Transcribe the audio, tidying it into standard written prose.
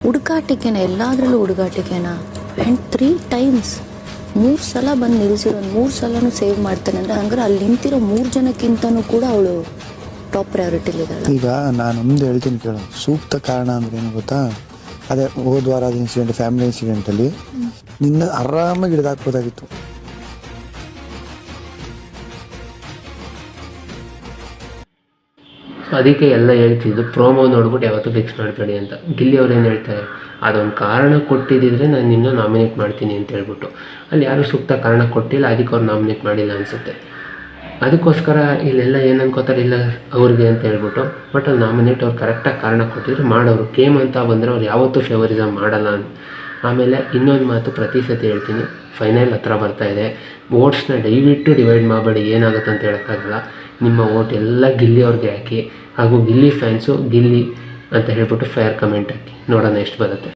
ಹುಡುಗಾಟಿಕೆನ, ಎಲ್ಲದರಲ್ಲೂ ಹುಡುಗಾಟಿಕೆನ. And 3 times 3 ಸಲ ಬಂದು ನಿಲ್ಲಿಸಿರೋ, 3 ಸಲನೂ ಸೇವ್ ಮಾಡ್ತಾನೆ ಅಂದರೆ ಹಂಗಾರೆ ಅಲ್ಲಿ ನಿಂತಿರೋ 3 ಜನಕ್ಕಿಂತನೂ ಕೂಡ ಅವಳು ಟಾಪ್ ಪ್ರಯಾರಿಟಿಲಿದ್ದಾಳೆ. ಈಗ ನಾನು ಒಂದು ಹೇಳ್ತೀನಿ ಕೇಳು, ಸೂಕ್ತ ಕಾರಣ ಅಂದ್ರೆ ಏನು ಗೊತ್ತಾ? ಅದೇ ಹೋದ ವಾರದ ಇನ್ಸಿಡೆಂಟ್, ಫ್ಯಾಮಿಲಿ ಇನ್ಸಿಡೆಂಟಲ್ಲಿ ನಿನ್ನ ಆರಾಮಾಗಿ ಹಿಡಿದಾಕ್ಬೋದಾಗಿತ್ತು. ಅದಕ್ಕೆ ಎಲ್ಲ ಹೇಳ್ತಿದ್ದು ಪ್ರೋಮೋ ನೋಡ್ಬಿಟ್ಟು ಯಾವತ್ತೂ ಫಿಕ್ಸ್ ಮಾಡಬೇಡಿ ಅಂತ. ಗಿಲ್ಲಿ ಅವ್ರು ಏನು ಹೇಳ್ತಾರೆ, ಅದೊಂದು ಕಾರಣ ಕೊಟ್ಟಿದ್ದಿದ್ರೆ ನಾನು ನಿನ್ನ ನಾಮಿನೇಟ್ ಮಾಡ್ತೀನಿ ಅಂತ ಹೇಳ್ಬಿಟ್ಟು, ಅಲ್ಲಿ ಯಾರೂ ಸೂಕ್ತ ಕಾರಣ ಕೊಟ್ಟಿಲ್ಲ, ಅದಕ್ಕೆ ಅವ್ರು ನಾಮಿನೇಟ್ ಮಾಡಿಲ್ಲ ಅನಿಸುತ್ತೆ. ಅದಕ್ಕೋಸ್ಕರ ಇಲ್ಲೆಲ್ಲ ಏನು ಅನ್ಕೋತಾರೆ, ಇಲ್ಲ ಅವ್ರಿಗೆ ಅಂತ ಹೇಳ್ಬಿಟ್ಟು. ಬಟ್ ಅಲ್ಲಿ ನಾಮಿನೇಟ್ ಅವ್ರು ಕರೆಕ್ಟಾಗಿ ಕಾರಣ ಕೊಟ್ಟಿದ್ರೆ ಮಾಡೋರು. ಗೇಮ್ ಅಂತ ಬಂದರೆ ಅವ್ರು ಯಾವತ್ತೂ ಫೇವರಿಸಮ್ ಮಾಡಲ್ಲ. ಆಮೇಲೆ ಇನ್ನೊಂದು ಮಾತು ಪ್ರತಿ ಸತಿ ಹೇಳ್ತೀನಿ, ಫೈನಲ್ ಹತ್ರ ಬರ್ತಾಯಿದೆ, ವೋಟ್ಸ್ನ ದಯವಿಟ್ಟು ಡಿವೈಡ್ ಮಾಡಬೇಡಿ, ಏನಾಗುತ್ತೆ ಅಂತ ಹೇಳೋಕ್ಕಾಗಲ್ಲ. ನಿಮ್ಮ ವೋಟ್ ಎಲ್ಲ ಗಿಲ್ಲಿ ಅವ್ರಿಗೆ ಹಾಕಿ, ಹಾಗೂ ಗಿಲ್ಲಿ ಫ್ಯಾನ್ಸು ಗಿಲ್ಲಿ ಅಂತ ಹೇಳ್ಬಿಟ್ಟು ಫೇರ್ ಕಮೆಂಟ್ ಹಾಕಿ, ನೋಡೋಣ ಎಷ್ಟು ಬರುತ್ತೆ.